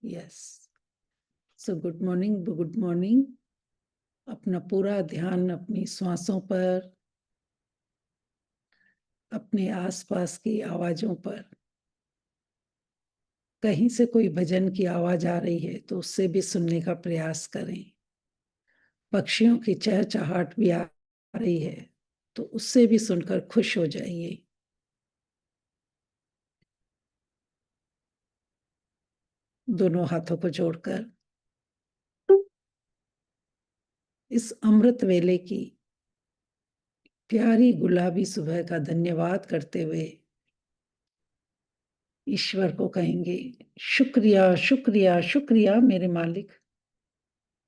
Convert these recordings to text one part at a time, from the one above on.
Yes. So good morning. अपना पूरा ध्यान अपनी श्वासों पर, अपने आसपास की आवाजों पर। कहीं से कोई भजन की आवाज आ रही है तो उससे भी सुनने का प्रयास करें। पक्षियों की चहचहाट भी आ रही है तो उससे भी सुनकर खुश हो जाइए। दोनों हाथों को जोड़कर इस अमृत वेले की प्यारी गुलाबी सुबह का धन्यवाद करते हुए ईश्वर को कहेंगे, शुक्रिया शुक्रिया शुक्रिया मेरे मालिक,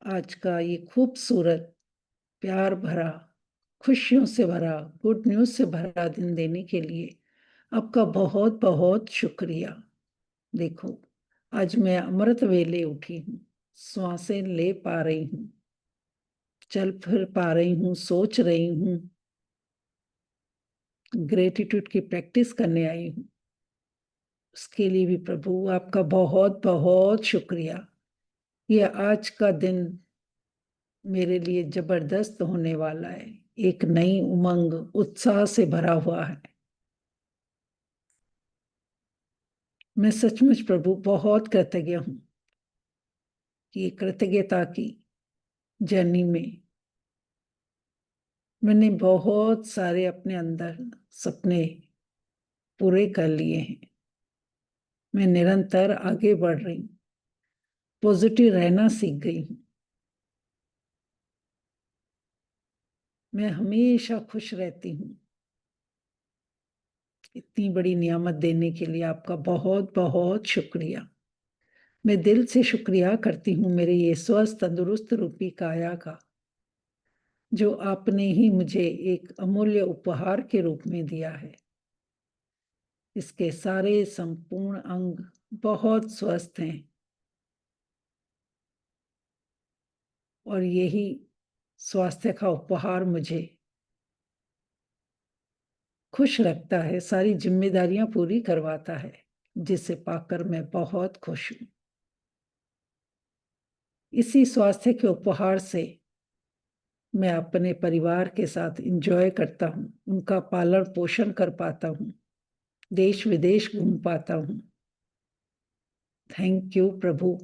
आज का ये खूबसूरत, प्यार भरा, खुशियों से भरा, गुड न्यूज से भरा दिन देने के लिए आपका बहुत बहुत शुक्रिया। देखो, आज मैं अमृत वेले उठी हूँ, श्वासें ले पा रही हूँ, चल फिर पा रही हूँ, सोच रही हूँ, ग्रेटिट्यूड की प्रैक्टिस करने आई हूँ। उसके लिए भी प्रभु आपका बहुत बहुत शुक्रिया। ये आज का दिन मेरे लिए जबरदस्त होने वाला है, एक नई उमंग, उत्साह से भरा हुआ है। मैं सचमुच प्रभु बहुत कृतज्ञ हूं कि कृतज्ञता की जर्नी में मैंने बहुत सारे अपने अंदर सपने पूरे कर लिए हैं। मैं निरंतर आगे बढ़ रही हूँ, पॉजिटिव रहना सीख गई हूँ। मैं हमेशा खुश रहती हूँ। इतनी बड़ी नियामत देने के लिए आपका बहुत बहुत शुक्रिया। मैं दिल से शुक्रिया करती हूँ मेरे ये स्वस्थ तंदुरुस्त रूपी काया का, जो आपने ही मुझे एक अमूल्य उपहार के रूप में दिया है। इसके सारे संपूर्ण अंग बहुत स्वस्थ हैं और यही स्वास्थ्य का उपहार मुझे खुश रखता है, सारी जिम्मेदारियां पूरी करवाता है, जिसे पाकर मैं बहुत खुश हूं। इसी स्वास्थ्य के उपहार से मैं अपने परिवार के साथ एंजॉय करता हूँ, उनका पालन पोषण कर पाता हूँ, देश विदेश घूम पाता हूँ। थैंक यू प्रभु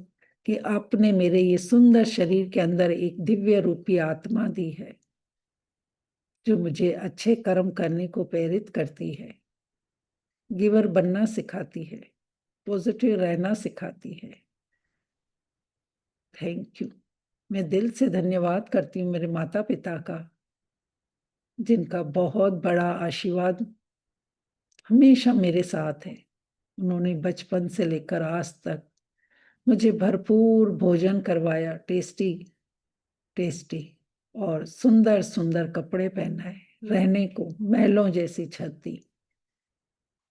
कि आपने मेरे ये सुंदर शरीर के अंदर एक दिव्य रूपी आत्मा दी है, जो मुझे अच्छे कर्म करने को प्रेरित करती है, गिवर बनना सिखाती है, पॉजिटिव रहना सिखाती है। Thank you. मैं दिल से धन्यवाद करती हूँ मेरे माता पिता का, जिनका बहुत बड़ा आशीर्वाद हमेशा मेरे साथ है। उन्होंने बचपन से लेकर आज तक मुझे भरपूर भोजन करवाया, टेस्टी टेस्टी, और सुंदर सुंदर कपड़े पहनाए, रहने को महलों जैसी छत दी,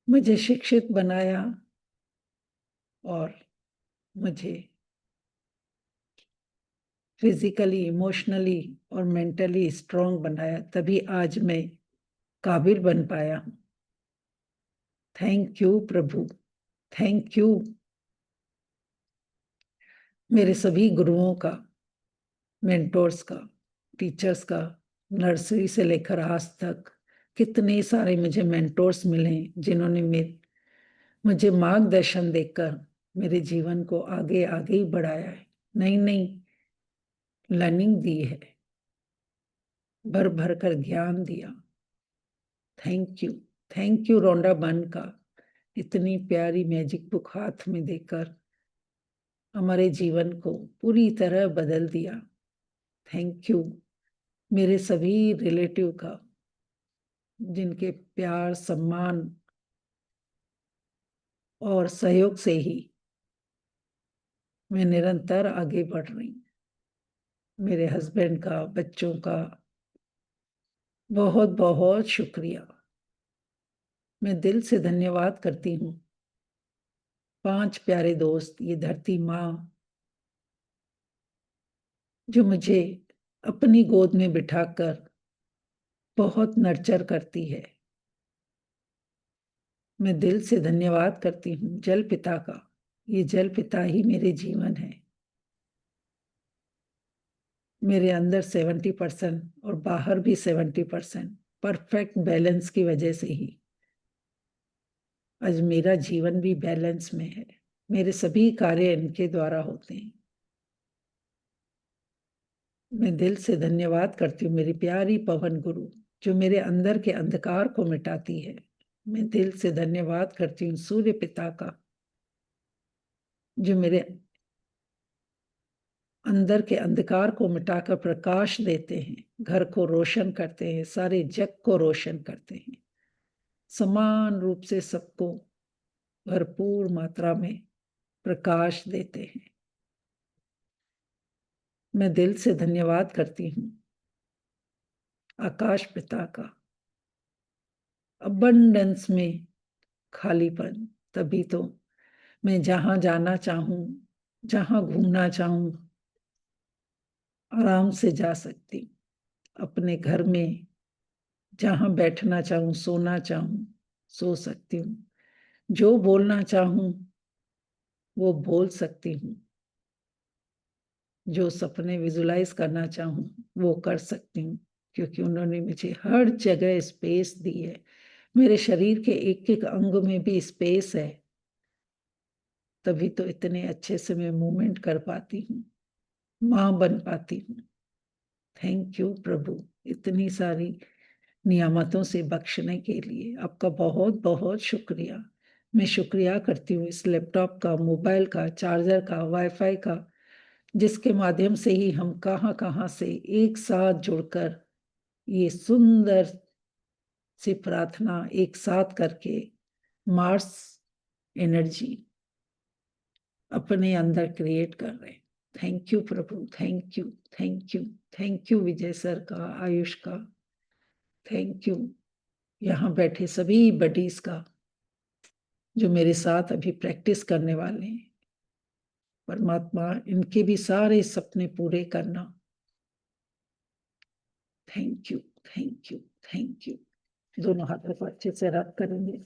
मुझे शिक्षित बनाया और मुझे फिजिकली, इमोशनली और मेंटली स्ट्रांग बनाया। तभी आज मैं काबिल बन पाया हूँ। Thank you Prabhu, thank you. मेरे सभी गुरुओं का, मेंटोर्स का, टीचर्स का, नर्सरी से लेकर आज तक कितने सारे मुझे मेंटोर्स मिले, जिन्होंने मुझे मार्गदर्शन देकर मेरे जीवन को आगे आगे ही बढ़ाया है, नई नई लर्निंग दी है, भर भर कर ज्ञान दिया। Thank you. थैंक यू रोंडा बन का, इतनी प्यारी मैजिक बुक हाथ में देकर हमारे जीवन को पूरी तरह बदल दिया। थैंक यू मेरे सभी रिलेटिव का, जिनके प्यार, सम्मान और सहयोग से ही मैं निरंतर आगे बढ़ रही हूँ। मेरे हस्बैंड का, बच्चों का बहुत बहुत शुक्रिया। मैं दिल से धन्यवाद करती हूँ 5 प्यारे दोस्त, ये धरती माँ, जो मुझे अपनी गोद में बिठाकर बहुत नर्चर करती है। मैं दिल से धन्यवाद करती हूँ जल पिता का, ये जल पिता ही मेरे जीवन है। मेरे अंदर 70% और बाहर भी 70% परफेक्ट बैलेंस की वजह से ही आज मेरा जीवन भी बैलेंस में है। मेरे सभी कार्य इनके द्वारा होते हैं। मैं दिल से धन्यवाद करती हूँ मेरी प्यारी पवन गुरु, जो मेरे अंदर के अंधकार को मिटाती है। मैं दिल से धन्यवाद करती हूँ सूर्य पिता का, जो मेरे अंदर के अंधकार को मिटाकर प्रकाश देते हैं, घर को रोशन करते हैं, सारे जग को रोशन करते हैं, समान रूप से सबको भरपूर मात्रा में प्रकाश देते हैं। मैं दिल से धन्यवाद करती हूँ आकाश पिता का, अबंडेंस में खालीपन, तभी तो मैं जहां जाना चाहूं, जहां घूमना चाहूं, आराम से जा सकती हूँ। अपने घर में जहां बैठना चाहूं, सोना चाहूं, सो सकती हूँ। जो बोलना चाहूं वो बोल सकती हूँ। जो सपने विजुलाइज करना चाहूं वो कर सकती हूँ, क्योंकि उन्होंने मुझे हर जगह स्पेस दी है। मेरे शरीर के एक एक अंग में भी स्पेस है, तभी तो इतने अच्छे से मैं मूवमेंट कर पाती हूँ, मां बन पाती हूँ। थैंक यू प्रभु, इतनी सारी नियामतों से बख्शने के लिए आपका बहुत बहुत शुक्रिया। मैं शुक्रिया करती हूँ इस लैपटॉप का, मोबाइल का, चार्जर का, वाईफाई का, जिसके माध्यम से ही हम कहाँ कहाँ से एक साथ जुड़कर ये सुंदर सी प्रार्थना एक साथ करके मार्स एनर्जी अपने अंदर क्रिएट कर रहे हैं। Thank you Prabhu, thank you, thank you, thank you Vijay sir का, आयुष का, थैंक यू यहाँ बैठे सभी बडीज का, जो मेरे साथ अभी प्रैक्टिस करने वाले हैं। परमात्मा इनके भी सारे सपने पूरे करना। Thank you, thank you, thank you. दोनों हाथों को अच्छे से रब करेंगे,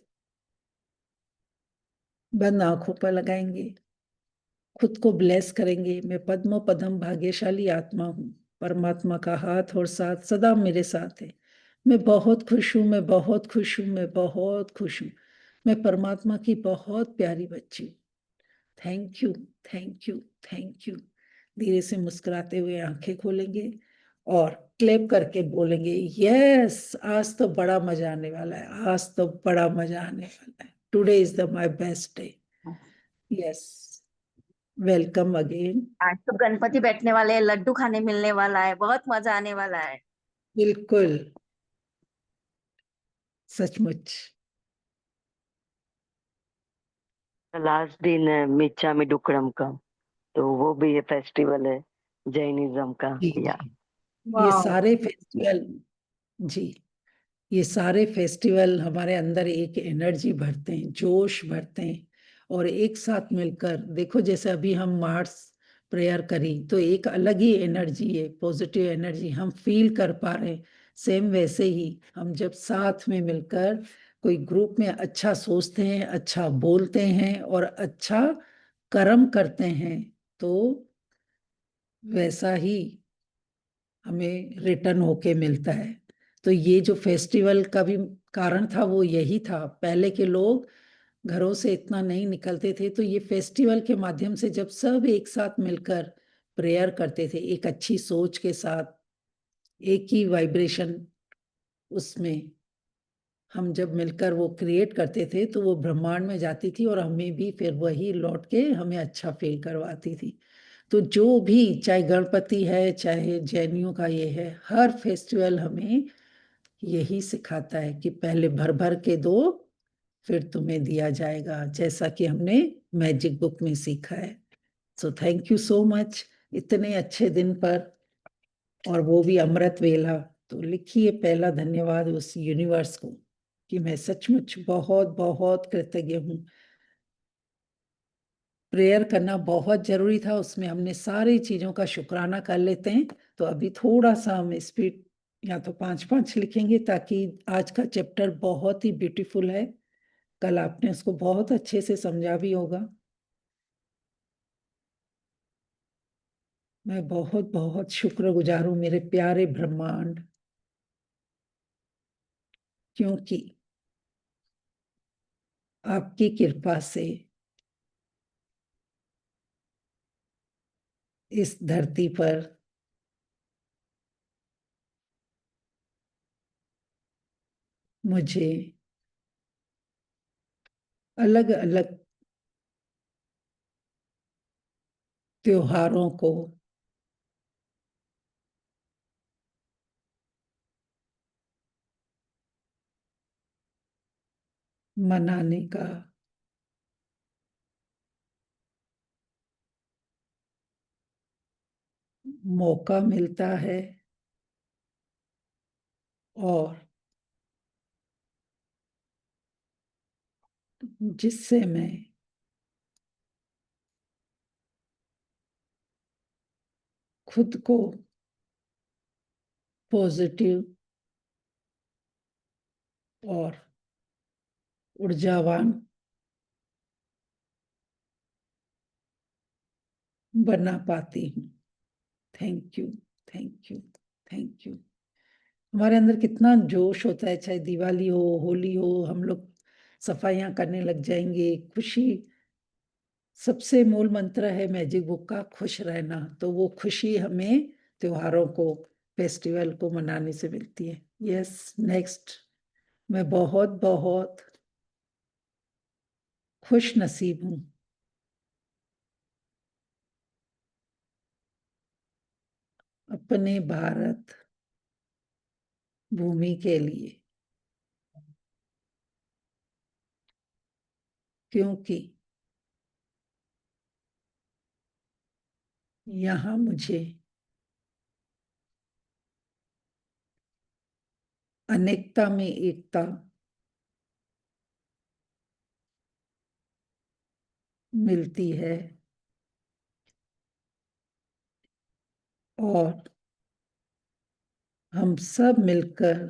बंद आंखों पर लगाएंगे, खुद को ब्लेस करेंगे। मैं पद्मो पदम भाग्यशाली आत्मा हूँ। परमात्मा का हाथ और साथ सदा मेरे साथ है। मैं बहुत खुश हूँ, मैं बहुत खुश हूँ, मैं बहुत खुश हूँ। मैं परमात्मा की बहुत प्यारी बच्ची हूँ। Thank you, thank you, thank you. धीरे से मुस्कुराते हुए आंखें खोलेंगे और क्लैप करके बोलेंगे, यस आज तो बड़ा मजा आने वाला है, आज तो बड़ा मजा आने वाला है। Today is the my best day. Yes, welcome again. आज तो गणपति बैठने वाले हैं, लड्डू खाने मिलने वाला है, बहुत मजा आने वाला है। बिल्कुल, सचमुच। लास्ट दिन है मिच्चामी डुक्कड़म का, तो वो भी ये फेस्टिवल है जैनिज्म का। जी या जी, ये सारे फेस्टिवल, जी, ये सारे फेस्टिवल हमारे अंदर एक एनर्जी भरते हैं, जोश भरते हैं। और एक साथ मिलकर देखो, जैसे अभी हम मार्स प्रेयर करी तो एक अलग ही एनर्जी है, पॉजिटिव एनर्जी हम फील कर पा रहे हैं। सेम वैसे ही हम जब साथ में मिलकर कोई ग्रुप में अच्छा सोचते हैं, अच्छा बोलते हैं और अच्छा कर्म करते हैं, तो वैसा ही हमें रिटर्न होके मिलता है। तो ये जो फेस्टिवल का भी कारण था वो यही था। पहले के लोग घरों से इतना नहीं निकलते थे, तो ये फेस्टिवल के माध्यम से जब सब एक साथ मिलकर प्रेयर करते थे, एक अच्छी सोच के साथ, एक ही वाइब्रेशन उसमें हम जब मिलकर वो क्रिएट करते थे, तो वो ब्रह्मांड में जाती थी और हमें भी फिर वही लौट के हमें अच्छा फील करवाती थी। तो जो भी, चाहे गणपति है चाहे जैनियों का ये है, हर फेस्टिवल हमें यही सिखाता है कि पहले भर भर के दो, फिर तुम्हें दिया जाएगा, जैसा कि हमने मैजिक बुक में सीखा है। So thank you so much इतने अच्छे दिन पर, और वो भी अमृत वेला। तो लिखिए पहला धन्यवाद उस यूनिवर्स को कि मैं सचमुच बहुत बहुत कृतज्ञ हूँ। प्रेयर करना बहुत जरूरी था, उसमें हमने सारी चीजों का शुक्राना कर लेते हैं। तो अभी थोड़ा सा हम स्पीड या तो 5-5 लिखेंगे, ताकि आज का चैप्टर बहुत ही ब्यूटीफुल है। कल आपने उसको बहुत अच्छे से समझा भी होगा। मैं बहुत बहुत शुक्रगुजार हूं मेरे प्यारे ब्रह्मांड, क्योंकि आपकी कृपा से इस धरती पर मुझे अलग अलग त्योहारों को मनाने का मौका मिलता है, और जिससे मैं खुद को पॉजिटिव और ऊर्जावान बना पाती हूँ। Thank you, thank you, thank you. हमारे अंदर कितना जोश होता है, चाहे दिवाली हो, होली हो, हम लोग सफाइयां करने लग जाएंगे। खुशी सबसे मूल मंत्र है मैजिक बुक का, खुश रहना। तो वो खुशी हमें त्योहारों को, फेस्टिवल को मनाने से मिलती है। Yes, next. मैं बहुत बहुत खुश नसीब हूँ अपने भारत भूमि के लिए, क्योंकि यहाँ मुझे अनेकता में एकता मिलती है, और हम सब मिलकर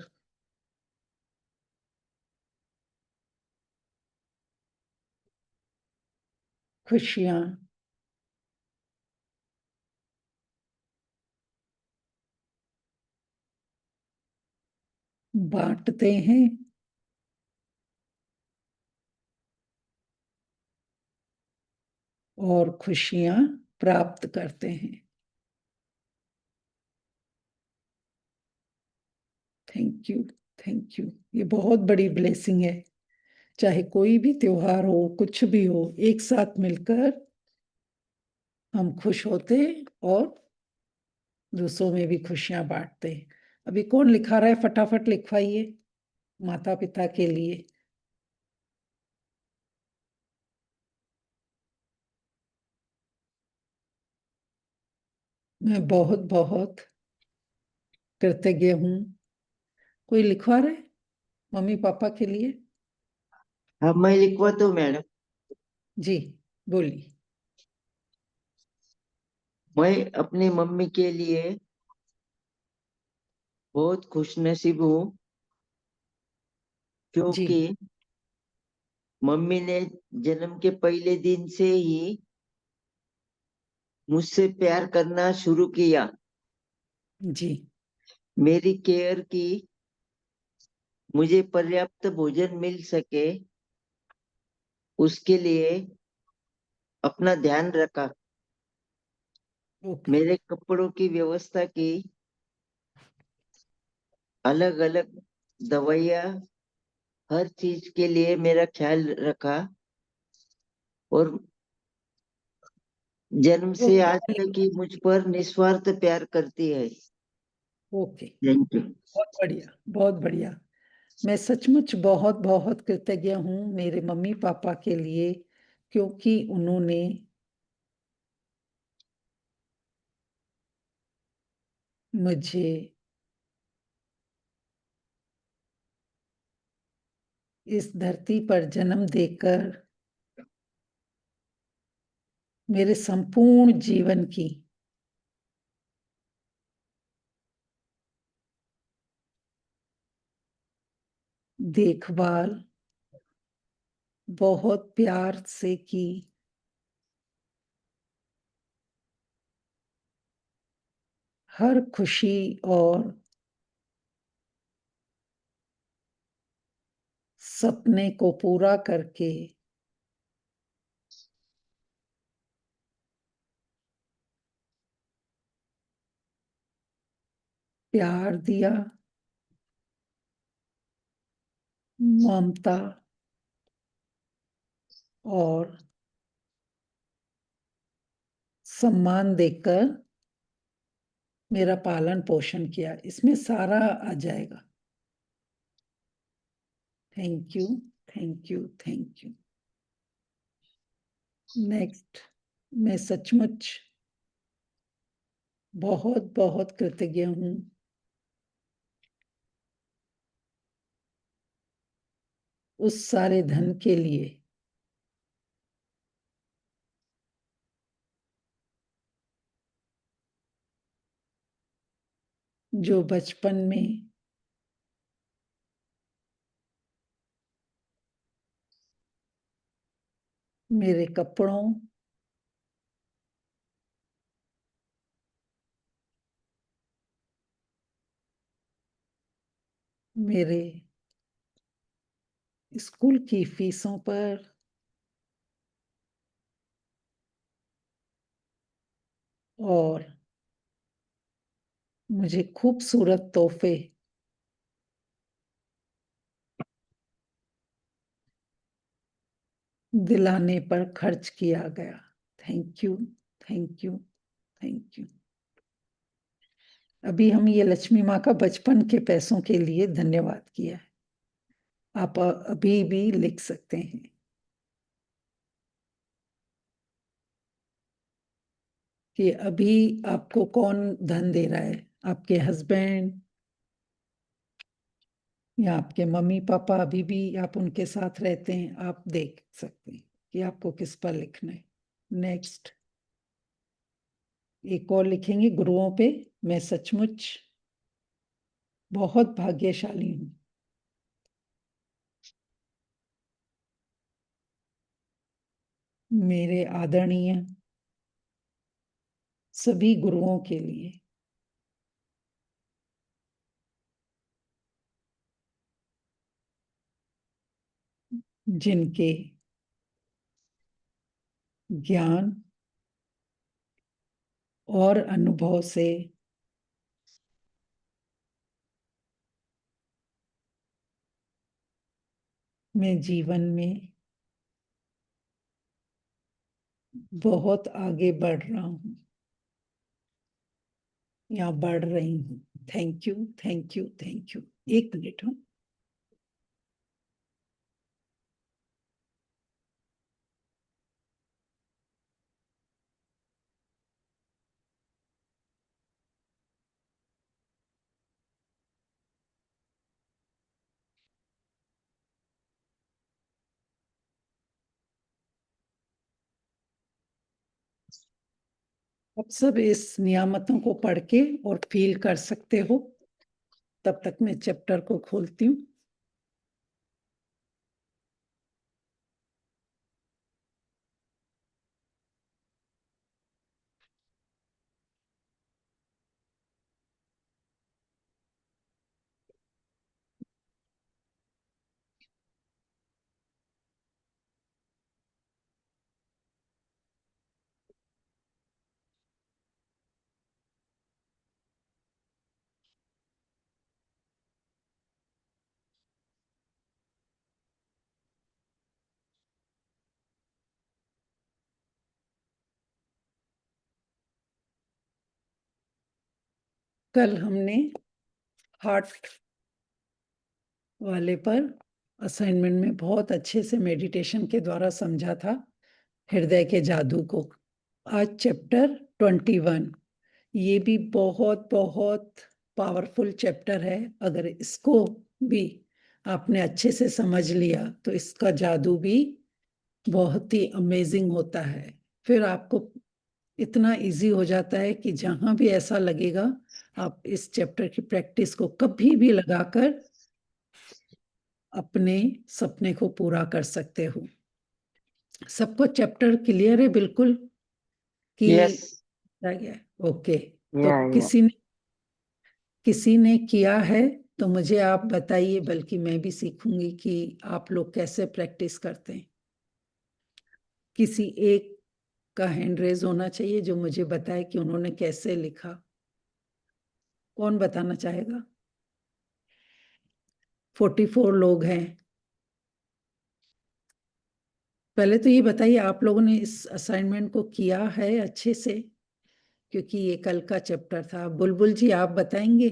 खुशियां बांटते हैं, और खुशियां प्राप्त करते हैं। Thank you, thank you. ये बहुत बड़ी ब्लेसिंग है। चाहे कोई भी त्योहार हो, कुछ भी हो, एक साथ मिलकर हम खुश होते और दूसरों में भी खुशियां बांटते हैं। अभी कौन लिखा रहा है? फटाफट लिखवाइए माता पिता के लिए। मैं बहुत बहुत कृतज्ञ हूँ। कोई लिखवा रहे? मम्मी पापा के लिए? हाँ, मैं लिखवाता हूँ मैडम। जी, बोलिए। मैं अपनी मम्मी के लिए बहुत खुशनसीब हूँ, जी, क्योंकि मम्मी ने जन्म के पहले दिन से ही मुझसे प्यार करना शुरू किया, जी, मेरी केयर की, मुझे पर्याप्त भोजन मिल सके उसके लिए अपना ध्यान रखा, ओके, मेरे कपड़ों की व्यवस्था की, अलग अलग दवाइयाँ, हर चीज के लिए मेरा ख्याल रखा, और जन्म से ओके, आज तक ही मुझ पर निस्वार्थ प्यार करती है। ओके। Thank you. बहुत बढ़िया, बहुत बढ़िया। मैं सचमुच बहुत बहुत कृतज्ञ हूँ मेरे मम्मी पापा के लिए, क्योंकि उन्होंने मुझे इस धरती पर जन्म देकर मेरे संपूर्ण जीवन की देखभाल बहुत प्यार से की, हर खुशी और सपने को पूरा करके प्यार दिया, ममता और सम्मान देकर मेरा पालन पोषण किया। इसमें सारा आ जाएगा। Thank you, thank you, thank you. Next, मैं सचमुच बहुत बहुत कृतज्ञ हूँ उस सारे धन के लिए जो बचपन में मेरे कपड़ों, मेरे स्कूल की फीसों पर और मुझे खूबसूरत तोहफे दिलाने पर खर्च किया गया। Thank you, thank you, thank you. अभी हम ये लक्ष्मी माँ का बचपन के पैसों के लिए धन्यवाद किया है। आप अभी भी लिख सकते हैं। कि अभी आपको कौन धन दे रहा है, आपके हस्बैंड या आपके मम्मी पापा? अभी भी आप उनके साथ रहते हैं, आप देख सकते हैं कि आपको किस पर लिखना है। नेक्स्ट, एक और लिखेंगे गुरुओं पे। मैं सचमुच बहुत भाग्यशाली हूँ मेरे आदरणीय सभी गुरुओं के लिए जिनके ज्ञान और अनुभव से मैं जीवन में बहुत आगे बढ़ रहा हूँ या बढ़ रही हूँ। Thank you, thank you, thank you. एक मिनट। हूँ अब सब इस नियामतों को पढ़ के और फील कर सकते हो। तब तक मैं चैप्टर को खोलती हूँ। कल हमने हार्ट वाले पर असाइनमेंट में बहुत अच्छे से मेडिटेशन के द्वारा समझा था हृदय के जादू को। आज चैप्टर 21, ये भी बहुत बहुत पावरफुल चैप्टर है। अगर इसको भी आपने अच्छे से समझ लिया तो इसका जादू भी बहुत ही अमेजिंग होता है। फिर आपको इतना इजी हो जाता है कि जहां भी ऐसा लगेगा आप इस चैप्टर की प्रैक्टिस को कभी भी लगाकर अपने सपने को पूरा कर सकते हो। सबको चैप्टर क्लियर है बिल्कुल कि यस। आ गया? ओके। तो या किसी ने किसी ने किया है तो मुझे आप बताइए, बल्कि मैं भी सीखूंगी कि आप लोग कैसे प्रैक्टिस करते हैं। किसी एक का हैंड रेज होना चाहिए जो मुझे बताए कि उन्होंने कैसे लिखा। कौन बताना चाहेगा? 44 लोग हैं। पहले तो ये बताइए, आप लोगों ने इस असाइनमेंट को किया है अच्छे से? क्योंकि ये कल का चैप्टर था। बुलबुल जी, आप बताएंगे?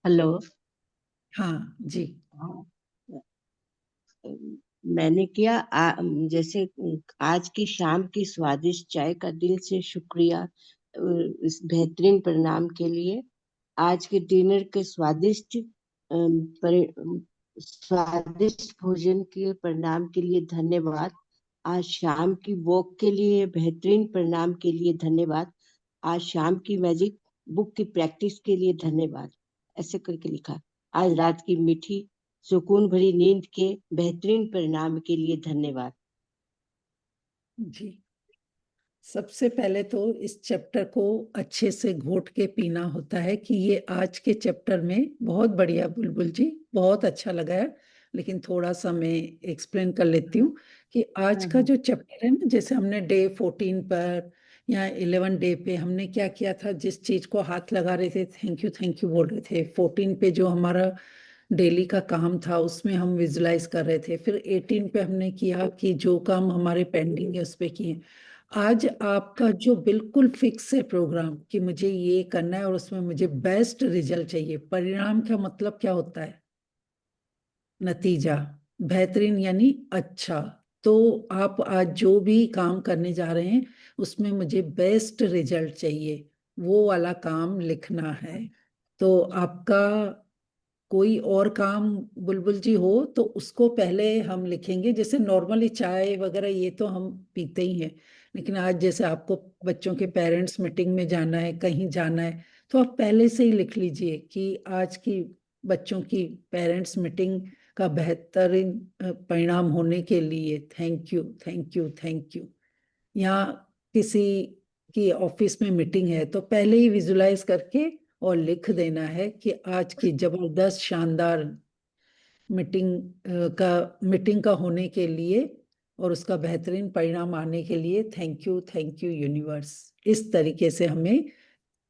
हेलो। हाँ जी। हाँ, मैंने किया जैसे आज की शाम की स्वादिष्ट चाय का दिल से शुक्रिया इस बेहतरीन परिणाम के लिए। आज के डिनर के स्वादिष्ट भोजन के परिणाम के लिए धन्यवाद। आज शाम की वॉक के लिए बेहतरीन परिणाम के लिए धन्यवाद। आज शाम की मैजिक बुक की प्रैक्टिस के लिए धन्यवाद। ऐसे करके लिखा। आज रात की मीठी सुकून भरी नींद के बेहतरीन परिणाम के लिए धन्यवाद। जी, सबसे पहले तो इस चैप्टर को अच्छे से घोट के पीना होता है कि ये आज के चैप्टर में बहुत बढ़िया। बुलबुल जी, बहुत अच्छा लगा है। लेकिन थोड़ा सा मैं एक्सप्लेन कर लेती हूँ कि आज का जो चैप्टर है ना, जैसे हमने डे 14 पर या 11 डे पे हमने क्या किया था, जिस चीज को हाथ लगा रहे थे, थैंक यू बोल रहे थे। 14 पे जो हमारा डेली का काम था उसमें हम विजुलाइज कर रहे थे। फिर 18 पे हमने किया कि जो काम हमारे पेंडिंग है उस पे किए। आज आपका जो बिल्कुल फिक्स है प्रोग्राम कि मुझे ये करना है और उसमें मुझे बेस्ट रिजल्ट चाहिए। परिणाम का मतलब क्या होता है? नतीजा। बेहतरीन यानी अच्छा। तो आप आज जो भी काम करने जा रहे हैं उसमें मुझे बेस्ट रिजल्ट चाहिए, वो वाला काम लिखना है। तो आपका कोई और काम बुलबुल जी हो तो उसको पहले हम लिखेंगे। जैसे नॉर्मली चाय वगैरह ये तो हम पीते ही हैं, लेकिन आज जैसे आपको बच्चों के पेरेंट्स मीटिंग में जाना है, कहीं जाना है, तो आप पहले से ही लिख लीजिए कि आज की बच्चों की पेरेंट्स मीटिंग का बेहतरीन परिणाम होने के लिए thank you, thank you, thank you. या किसी की ऑफिस में मीटिंग है तो पहले ही विजुलाइज करके और लिख देना है कि आज की जबरदस्त शानदार मीटिंग का होने के लिए और उसका बेहतरीन परिणाम आने के लिए थैंक यू यूनिवर्स। इस तरीके से हमें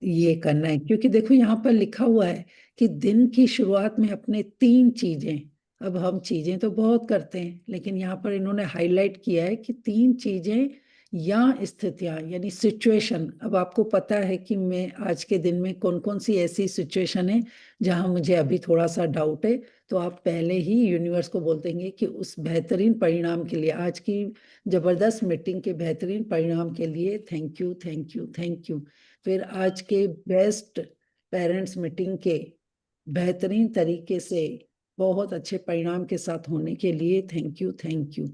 ये करना है। क्योंकि देखो यहाँ पर लिखा हुआ है कि दिन की शुरुआत में अपने 3 चीजें। अब हम चीजें तो बहुत करते हैं, लेकिन यहाँ पर इन्होंने हाईलाइट किया है कि 3 चीजें या स्थितियां यानी सिचुएशन। अब आपको पता है कि मैं आज के दिन में कौन कौन सी ऐसी सिचुएशन है जहां मुझे अभी थोड़ा सा डाउट है, तो आप पहले ही यूनिवर्स को बोल देंगे कि उस बेहतरीन परिणाम के लिए, आज की जबरदस्त मीटिंग के बेहतरीन परिणाम के लिए thank you, thank you, thank you. फिर आज के बेस्ट पेरेंट्स मीटिंग के बेहतरीन तरीके से बहुत अच्छे परिणाम के साथ होने के लिए थैंक यू, थैंक यू।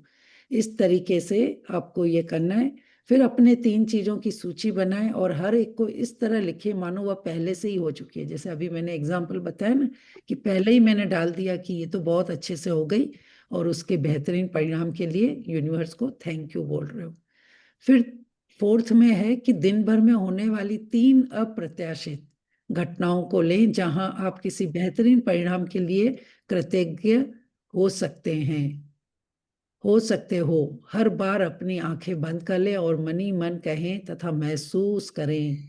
इस तरीके से आपको ये करना है। फिर अपने 3 चीजों की सूची बनाएं और हर एक को इस तरह लिखे मानो वह पहले से ही हो चुकी है। जैसे अभी मैंने एग्जाम्पल बताया ना कि पहले ही मैंने डाल दिया कि ये तो बहुत अच्छे से हो गई और उसके बेहतरीन परिणाम के लिए यूनिवर्स को थैंक यू बोल रहे हो। फिर फोर्थ में है कि दिन भर में होने वाली 3 अप्रत्याशित घटनाओं को लें जहां आप किसी बेहतरीन परिणाम के लिए कृतज्ञ हो सकते हैं, हो सकते हो। हर बार अपनी आंखें बंद कर लें और मनी मन कहें तथा महसूस करें।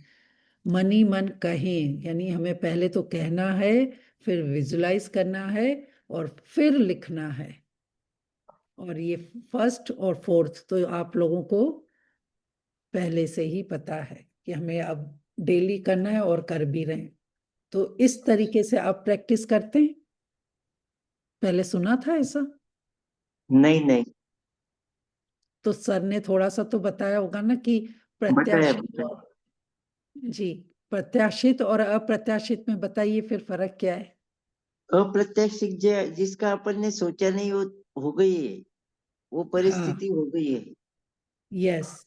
मनी मन कहें यानी हमें पहले तो कहना है, फिर विजुलाइज करना है और फिर लिखना है। और ये फर्स्ट और फोर्थ तो आप लोगों को पहले से ही पता है कि हमें अब डेली करना है और कर भी रहे हैं। तो इस तरीके से आप प्रैक्टिस करते हैं? पहले सुना था ऐसा? नहीं नहीं, तो सर ने थोड़ा सा तो बताया होगा ना कि बताया प्रत्याशित बताया। और जी, प्रत्याशित और अप्रत्याशित में बताइए फिर फर्क क्या है? अप्रत्याशित जिसका अपन ने सोचा नहीं वो हो गई है, वो हाँ, परिस्थिति हो गई है। यस,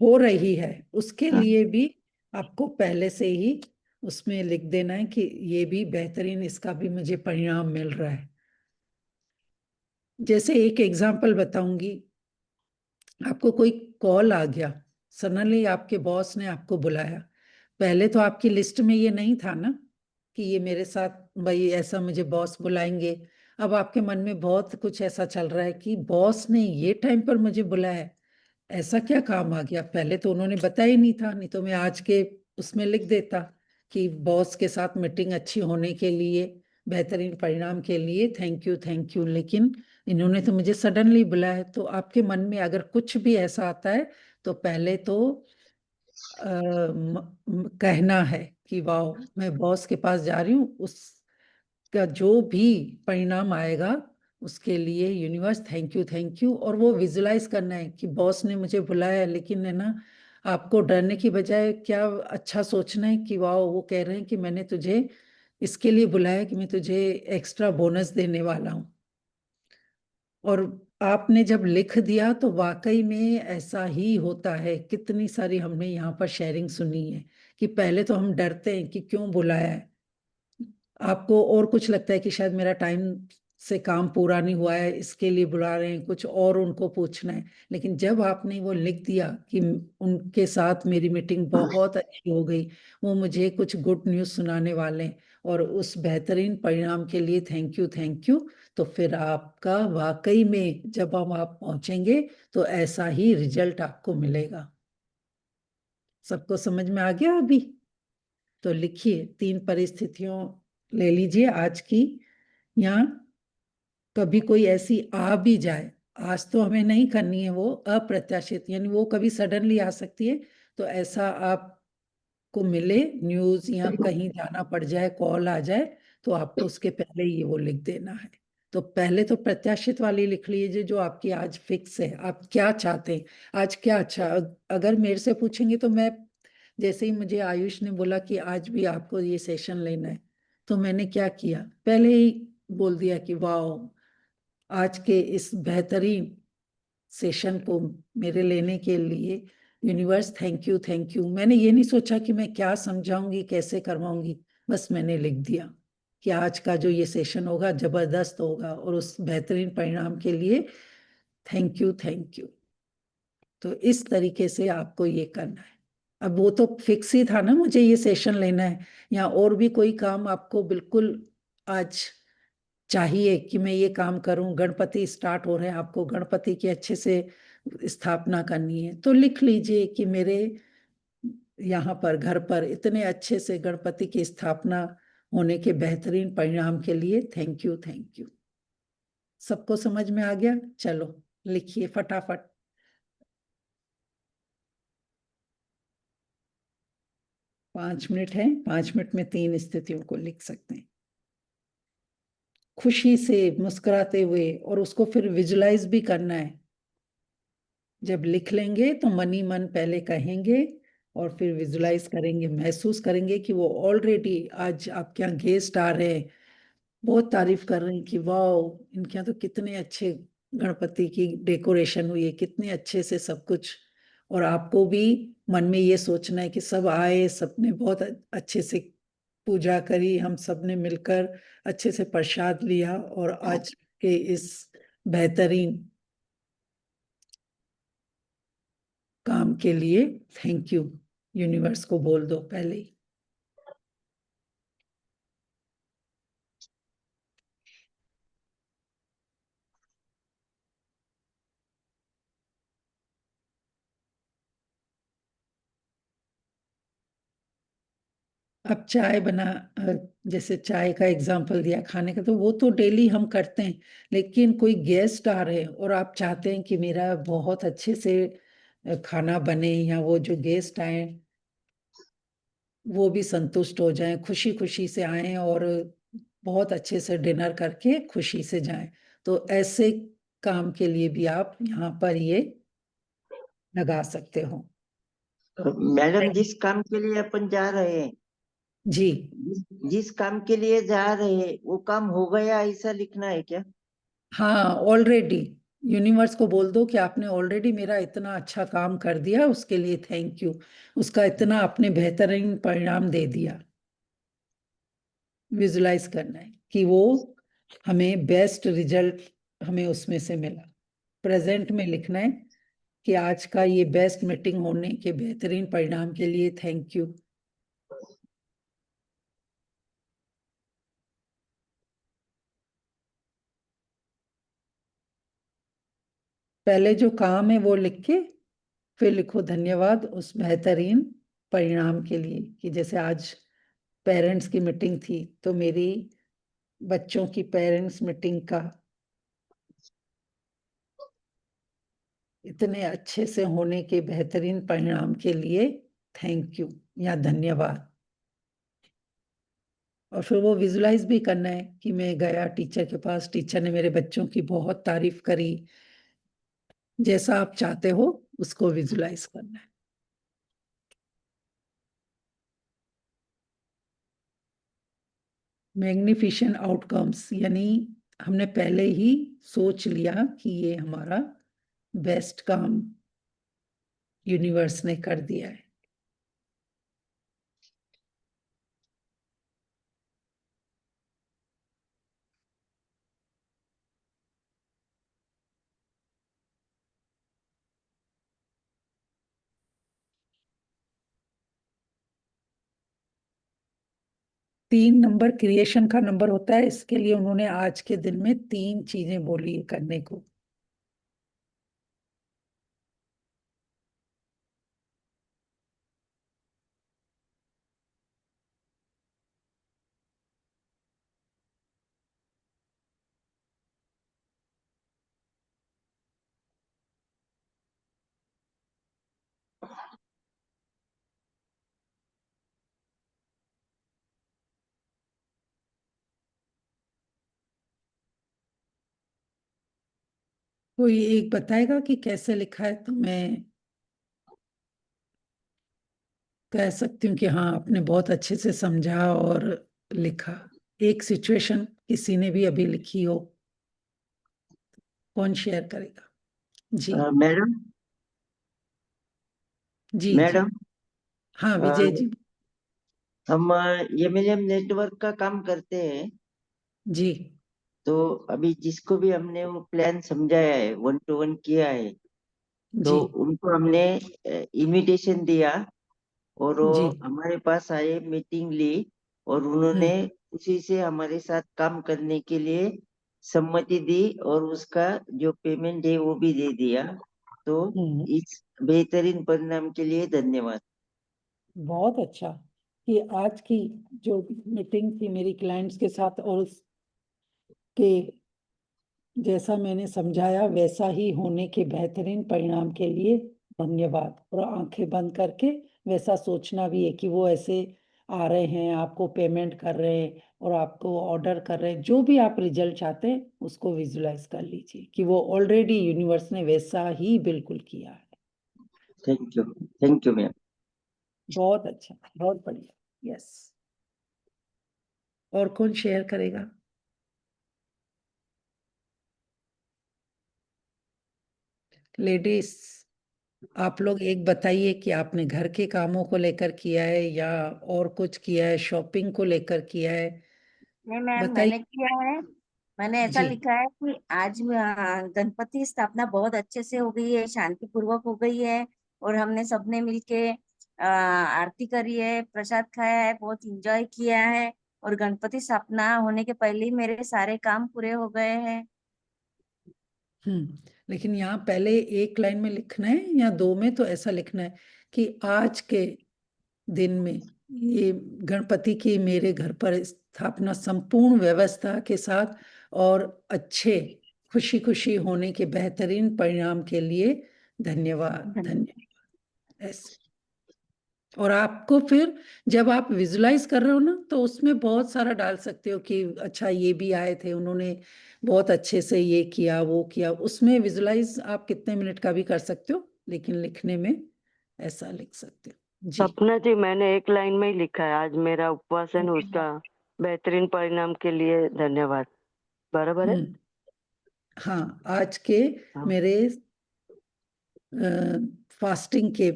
हो रही है। उसके हाँ। लिए भी आपको पहले से ही उसमें लिख देना है कि ये भी बेहतरीन, इसका भी मुझे परिणाम मिल रहा है। जैसे एक एग्जांपल बताऊंगी। आपको कोई कॉल आ गया सडनली आपके बॉस ने आपको बुलाया। पहले तो आपकी लिस्ट में ये नहीं था ना कि ये मेरे साथ भाई ऐसा मुझे बॉस बुलाएंगे। अब आपके मन में बहुत कुछ ऐसा चल रहा है कि बॉस ने ये टाइम पर मुझे बुलाया है, ऐसा क्या काम आ गया। पहले तो उन्होंने बताया ही नहीं था, नहीं तो मैं आज के उसमें लिख देता कि बॉस के साथ मीटिंग अच्छी होने के लिए, बेहतरीन परिणाम के लिए थैंक यू थैंक यू। लेकिन इन्होंने तो मुझे सडनली बुलाया है। तो आपके मन में अगर कुछ भी ऐसा आता है तो पहले तो कहना है कि वाह, मैं बॉस के पास जा रही हूँ, उसका जो भी परिणाम आएगा उसके लिए यूनिवर्स थैंक यू। और वो विजुलाइज करना है कि बॉस ने मुझे बुलाया है, लेकिन है ना, आपको डरने की बजाय क्या अच्छा सोचना है कि वाह, वो कह रहे हैं कि मैंने तुझे इसके लिए बुलाया कि मैं तुझे एक्स्ट्रा बोनस देने वाला हूँ। और आपने जब लिख दिया तो वाकई में ऐसा ही होता है। कितनी सारी हमने यहाँ पर शेयरिंग सुनी है कि पहले तो हम डरते हैं कि क्यों बुलाया है, आपको और कुछ लगता है कि शायद मेरा टाइम से काम पूरा नहीं हुआ है इसके लिए बुला रहे हैं, कुछ और उनको पूछना है। लेकिन जब आपने वो लिख दिया कि उनके साथ मेरी मीटिंग बहुत अच्छी हो गई, वो मुझे कुछ गुड न्यूज़ सुनाने वाले हैं और उस बेहतरीन परिणाम के लिए थैंक यू, तो फिर आपका वाकई में जब हम आप पहुंचेंगे तो ऐसा ही रिजल्ट आपको मिलेगा। सबको समझ में आ गया अभी? तो लिखिए 3 परिस्थितियों ले लीजिए आज की, या कभी कोई ऐसी आ भी जाए, आज तो हमें नहीं करनी है वो अप्रत्याशित, यानी वो कभी सडनली आ सकती है। तो ऐसा आपको मिले न्यूज़ या कहीं जाना पड़ जाए, कॉल आ जाए, तो आपको उसके पहले ही वो लिख देना है। तो पहले तो प्रत्याशित वाली लिख लीजिए जो आपकी आज फिक्स है, आप क्या चाहते हैं आज, क्या अच्छा। अगर मेरे से पूछेंगे तो मैं, जैसे ही मुझे आयुष ने बोला कि आज भी आपको ये सेशन लेना है, तो मैंने क्या किया, पहले ही बोल दिया कि वाह, आज के इस बेहतरीन सेशन को मेरे लेने के लिए यूनिवर्स थैंक यू। मैंने ये नहीं सोचा कि मैं क्या समझाऊंगी, कैसे करवाऊंगी, बस मैंने लिख दिया कि आज का जो ये सेशन होगा जबरदस्त होगा और उस बेहतरीन परिणाम के लिए थैंक यू। तो इस तरीके से आपको ये करना है। अब वो तो फिक्स ही था ना, मुझे ये सेशन लेना है, या और भी कोई काम आपको बिल्कुल आज चाहिए कि मैं ये काम करूं, गणपति स्टार्ट हो रहे हैं, आपको गणपति की अच्छे से स्थापना करनी है, तो लिख लीजिए कि मेरे यहाँ पर घर पर इतने अच्छे से गणपति की स्थापना होने के बेहतरीन परिणाम के लिए थैंक यू। सबको समझ में आ गया? चलो लिखिए फटाफट। 5 मिनट है, 5 मिनट में 3 स्थितियों को लिख सकते हैं खुशी से, मुस्कुराते हुए, और उसको फिर विजुलाइज भी करना है। जब लिख लेंगे तो मन ही मन पहले कहेंगे और फिर विजुलाइज करेंगे, महसूस करेंगे कि वो ऑलरेडी आज आपके यहाँ गेस्ट आ रहे हैं, बहुत तारीफ कर रहे हैं कि वाह, इनके यहाँ तो कितने अच्छे गणपति की डेकोरेशन हुई है, कितने अच्छे से सब कुछ। और आपको भी मन में ये सोचना है कि सब आए, सबने बहुत अच्छे से पूजा करी, हम सब ने मिलकर अच्छे से प्रसाद लिया, और आज के इस बेहतरीन काम के लिए थैंक यू यूनिवर्स को बोल दो पहले ही। अब चाय बना, जैसे चाय का एग्जाम्पल दिया, खाने का तो वो तो डेली हम करते हैं, लेकिन कोई गेस्ट आ रहे हैं और आप चाहते हैं कि मेरा बहुत अच्छे से खाना बने, या वो जो गेस्ट आए वो भी संतुष्ट हो जाएं, खुशी खुशी से आए और बहुत अच्छे से डिनर करके खुशी से जाएं। तो ऐसे काम के लिए भी आप यहाँ पर ये लगा सकते हो। मैडम, जिस काम के लिए अपन जा रहे हैं, जी जिस काम के लिए जा रहे हैं वो काम हो गया, ऐसा लिखना है क्या? हाँ, ऑलरेडी यूनिवर्स को बोल दो कि आपने ऑलरेडी मेरा इतना अच्छा काम कर दिया, उसके लिए थैंक यू, उसका इतना आपने बेहतरीन परिणाम दे दिया। विजुलाइज करना है कि वो हमें बेस्ट रिजल्ट हमें उसमें से मिला। प्रेजेंट में लिखना है कि आज का ये बेस्ट मीटिंग होने के बेहतरीन परिणाम के लिए थैंक यू। पहले जो काम है वो लिख के फिर लिखो धन्यवाद उस बेहतरीन परिणाम के लिए। कि जैसे आज पेरेंट्स की मीटिंग थी तो मेरी बच्चों की पेरेंट्स मीटिंग का इतने अच्छे से होने के बेहतरीन परिणाम के लिए थैंक यू या धन्यवाद। और फिर वो विजुलाइज भी करना है कि मैं गया टीचर के पास, टीचर ने मेरे बच्चों की बहुत तारीफ करी। जैसा आप चाहते हो उसको विजुलाइज करना है। मैग्निफिसेंट आउटकम्स यानी हमने पहले ही सोच लिया कि ये हमारा बेस्ट काम यूनिवर्स ने कर दिया है। तीन नंबर क्रिएशन का नंबर होता है, इसके लिए उन्होंने आज के दिन में 3 चीजें बोली करने को। कोई एक बताएगा कि कैसे लिखा है? तो मैं कह सकती हूँ कि हाँ आपने बहुत अच्छे से समझा और लिखा। एक सिचुएशन किसी ने भी अभी लिखी हो, कौन शेयर करेगा? जी मैडम जी जी मैडम हाँ अ, विजय जी। हम एमएलएम नेटवर्क का काम करते हैं। जी तो अभी जिसको भी हमने वो प्लान समझाया है, 1-to-1 किया है, तो जी उनको हमने इनविटेशन दिया और जी। वो हमारे पास आए, मीटिंग ली और उन्होंने हम्म उसी से हमारे साथ काम करने के लिए सम्मति दी और उसका जो पेमेंट है वो भी दे दिया। तो हम्म। इस बेहतरीन परिणाम के लिए धन्यवाद। बहुत अच्छा कि आज की जो मीटिंग थी मेरी क्लाइंट्स के साथ और उसके जैसा मैंने समझाया वैसा ही होने के बेहतरीन परिणाम के लिए धन्यवाद। और आंखें बंद करके वैसा सोचना भी है कि वो ऐसे आ रहे हैं, आपको पेमेंट कर रहे हैं और आपको ऑर्डर कर रहे हैं। जो भी आप रिजल्ट चाहते हैं उसको विजुलाइज कर लीजिए कि वो ऑलरेडी यूनिवर्स ने वैसा ही बिल्कुल किया है। Thank you ma'am. बहुत अच्छा, बहुत बढ़िया। यस। और कौन शेयर करेगा? लेडीज, आप लोग एक बताइए कि आपने घर के कामों को लेकर किया है या और कुछ किया है, शॉपिंग को लेकर किया है? नहीं मैम, मैंने बताइए। किया है। मैंने ऐसा जी लिखा है कि आज गणपति स्थापना बहुत अच्छे से हो गई है, शांति पूर्वक हो गई है। और हमने सबने मिलके आरती करी है, प्रसाद खाया है, बहुत इंजॉय किया है। और गणपति स्थापना होने के पहले ही मेरे सारे काम पूरे हो गए हैं। लेकिन यहाँ पहले एक लाइन में लिखना है या 2 में? तो ऐसा लिखना है कि आज के दिन में ये गणपति की मेरे घर पर स्थापना संपूर्ण व्यवस्था के साथ और अच्छे खुशी खुशी होने के बेहतरीन परिणाम के लिए धन्यवाद धन्यवाद। धन्यवाद। ऐसे। और आपको फिर जब आप विजुलाइज कर रहे हो ना तो उसमें बहुत सारा डाल सकते हो कि अच्छा ये भी आए थे, उन्होंने बहुत अच्छे से ये किया वो किया। उसमें विजुलाइज आप कितने मिनट का भी कर सकते हो, लेकिन लिखने में ऐसा लिख सकते हो। जी सपना जी, मैंने एक लाइन में ही लिखा है, आज मेरा उपवास है ना, उसका बेहतरीन परिणाम के लिए धन्यवाद। बराबर है। हम्म। हाँ, आज के हाँ मेरे फास्टिंग के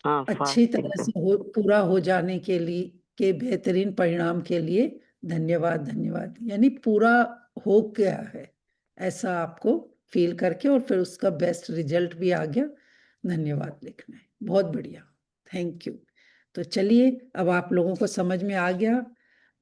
हाँ, अच्छी फास्टिंग तरह पे। से पूरा हो जाने के लिए के बेहतरीन परिणाम के लिए धन्यवाद धन्यवाद। यानी पूरा हो गया है ऐसा आपको फील करके, और फिर उसका बेस्ट रिजल्ट भी आ गया। धन्यवाद लिखना है, बहुत बढ़िया, थैंक यू। तो चलिए, अब आप लोगों को समझ में आ गया,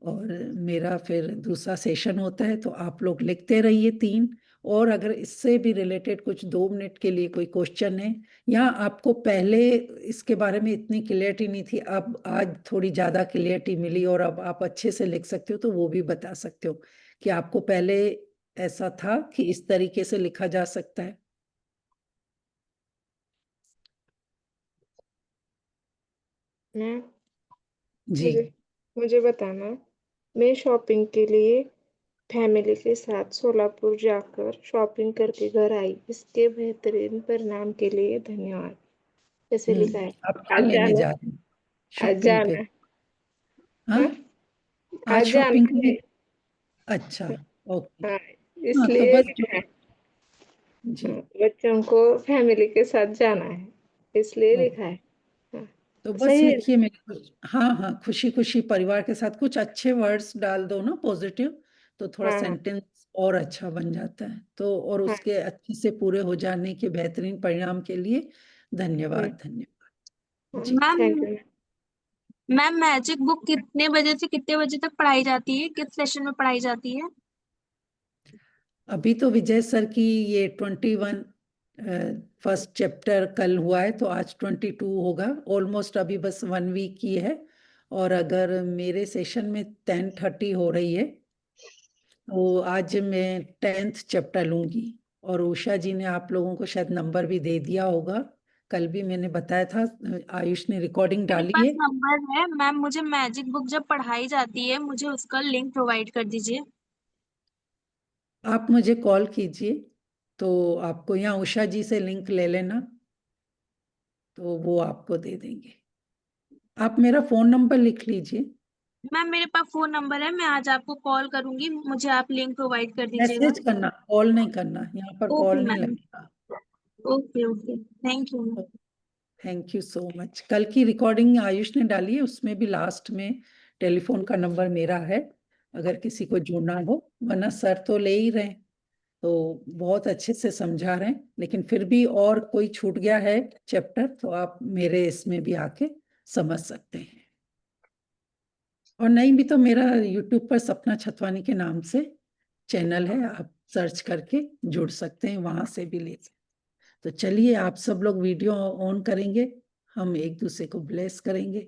और मेरा फिर दूसरा सेशन होता है, तो आप लोग लिखते रहिए 3। और अगर इससे भी रिलेटेड कुछ 2 मिनट के लिए कोई क्वेश्चन है, या आपको पहले इसके बारे में इतनी क्लियरिटी नहीं थी, अब आज थोड़ी ज़्यादा क्लियरिटी मिली और अब आप अच्छे से लिख सकते हो, तो वो भी बता सकते हो कि आपको पहले ऐसा था कि इस तरीके से लिखा जा सकता है। मैम जी, मुझे बताना, मैं शॉपिंग के लिए फैमिली के साथ सोलापुर जाकर शॉपिंग करके घर आई। इसके बेहतरीन परिणाम के लिए धन्यवाद। कैसे लिखा है? आप क्या आज लेने जाना जा रहे हैं आज शॉपिंग पे? जाना हाँ, हाँ? आज आज शॉपिंग जाना पे? है। अच्छा, ओके। हाँ, हाँ, तो इसलिए बस लिखा है। जी, हाँ, बच्चों को फैमिली के साथ जाना है, इसलिए ओके। लिखा है। हाँ, तो बस सही है। लिखिए मेरे कुछ, हाँ हाँ, खुशी खुशी परिवार के साथ कुछ अच्छे वर्ड्स डाल दो ना, पॉजिटिव, तो थोड़ा हाँ सेंटेंस और अच्छा बन जाता है। तो और हाँ। उसके अच्छे से पूरे हो जाने के बेहतरीन परिणाम के लिए धन्यवाद, धन्यवाद जी। Thank ma'am you. Ma'am magic book कितने बजे से कितने बजे तक पढ़ाई जाती है, किस सेशन में पढ़ाई जाती है? अभी तो विजय सर की ये 21 फर्स्ट चैप्टर कल हुआ है, तो आज 22 होगा। ऑलमोस्ट अभी बस 1 वीक की है। और अगर मेरे सेशन में 10:30 हो रही है, तो आज मैं 10th चैप्टर लूंगी। और उषा जी ने आप लोगों को शायद नंबर भी दे दिया होगा, कल भी मैंने बताया था, आयुष ने रिकॉर्डिंग मेरे डाली पास है। नंबर है मैम, मुझे मैजिक बुक जब पढ़ाई जाती है मुझे उसका लिंक प्रोवाइड कर दीजिए। आप मुझे कॉल कीजिए, तो आपको यहाँ उषा जी से लिंक ले लेना, तो वो आपको दे देंगे। आप मेरा फोन नंबर लिख लीजिए। मैम मेरे पास फोन नंबर है, मैं आज आपको कॉल करूंगी, मुझे आप लिंक प्रोवाइड कर दीजिएगा। मैसेज करना, कॉल नहीं करना, यहाँ पर ओके कॉल नहीं मैम, लगेगा। Okay okay, thank you. Thank you so much. कल की रिकॉर्डिंग आयुष ने डाली है, उसमें भी लास्ट में टेलीफोन का नंबर मेरा है, अगर किसी को जुड़ना हो। वरना सर तो ले ही रहे हैं, तो बहुत अच्छे से समझा रहे हैं, लेकिन फिर भी और कोई छूट गया है चैप्टर, तो आप मेरे इसमें भी आके समझ सकते हैं। और नहीं भी तो मेरा यूट्यूब पर सपना छतवानी के नाम से चैनल है, आप सर्च करके जुड़ सकते हैं, वहां से भी ले सकते हैं। तो चलिए, आप सब लोग वीडियो ऑन करेंगे, हम एक दूसरे को ब्लेस करेंगे।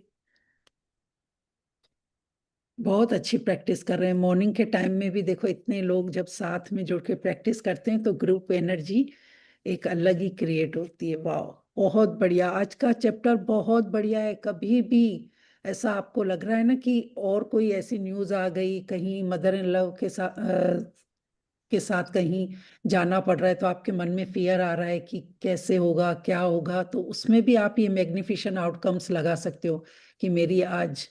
बहुत अच्छी प्रैक्टिस कर रहे हैं। मॉर्निंग के टाइम में भी देखो, इतने लोग जब साथ में जुड़ के प्रैक्टिस करते हैं, तो ग्रुप एनर्जी एक अलग ही क्रिएट होती है। वाह, बहुत बढ़िया, आज का चैप्टर बहुत बढ़िया है। कभी भी ऐसा आपको लग रहा है ना कि और कोई ऐसी न्यूज आ गई, कहीं मदर इन लव के साथ कहीं जाना पड़ रहा है, तो आपके मन में फियर आ रहा है कि कैसे होगा, क्या होगा, तो उसमें भी आप ये मैग्निफिशन आउटकम्स लगा सकते हो कि मेरी आज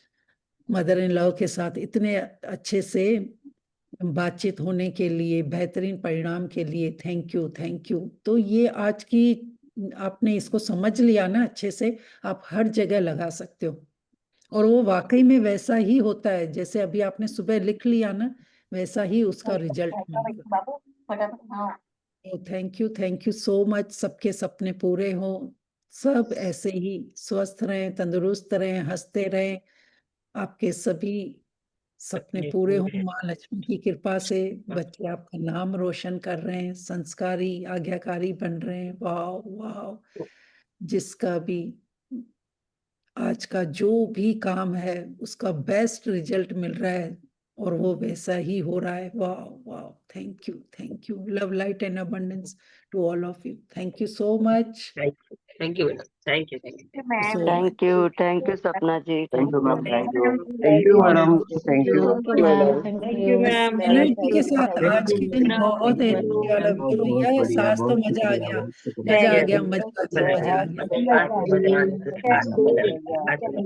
मदर इन लॉ के साथ इतने अच्छे से बातचीत होने के लिए, बेहतरीन परिणाम के लिए थैंक यू, थैंक यू। तो ये आज की, आपने इसको समझ लिया ना अच्छे से, आप हर जगह लगा सकते हो, और वो वाकई में वैसा ही होता है जैसे अभी आपने सुबह लिख लिया ना, वैसा ही उसका रिजल्ट मिलेगा। बाबू फटाफट। हाँ। Thank you so much. सबके सपने पूरे हो, सब ऐसे ही स्वस्थ रहें, तंदुरुस्त रहें, हंसते रहें, आपके सभी सपने पूरे हों माँ लक्ष्मी की कृपा से। बच्चे आपका नाम रोशन कर रहे हैं, संस्कारी आज्ञाकारी बन रहे हैं। वाह वाह, जिसका भी आज का जो भी काम है उसका बेस्ट रिजल्ट मिल रहा है, और वो वैसा ही हो रहा है। वाह वाह, thank you, love light and abundance to all of you. Thank you so much, thank you madam, thank you so much. Thank you Sapna ji, thank you ma'am, thank you madam, thank you thank you ma'am. Energy के साथ आज के दिन बहुत बहुत energy वाला बहुत video, बहुत यस, बढ़िया, आज तो बहुत मजा आ शुक्रिया, गया, बहुत शुक्रिया। मजा आ गया, मजा आ गया, मजा आ गया।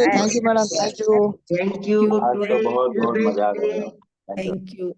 Thank you madam, thank you. Thank you Thank you, आज तो बहुत बहुत मजा आ गया today. Madam, thank you. Thank you.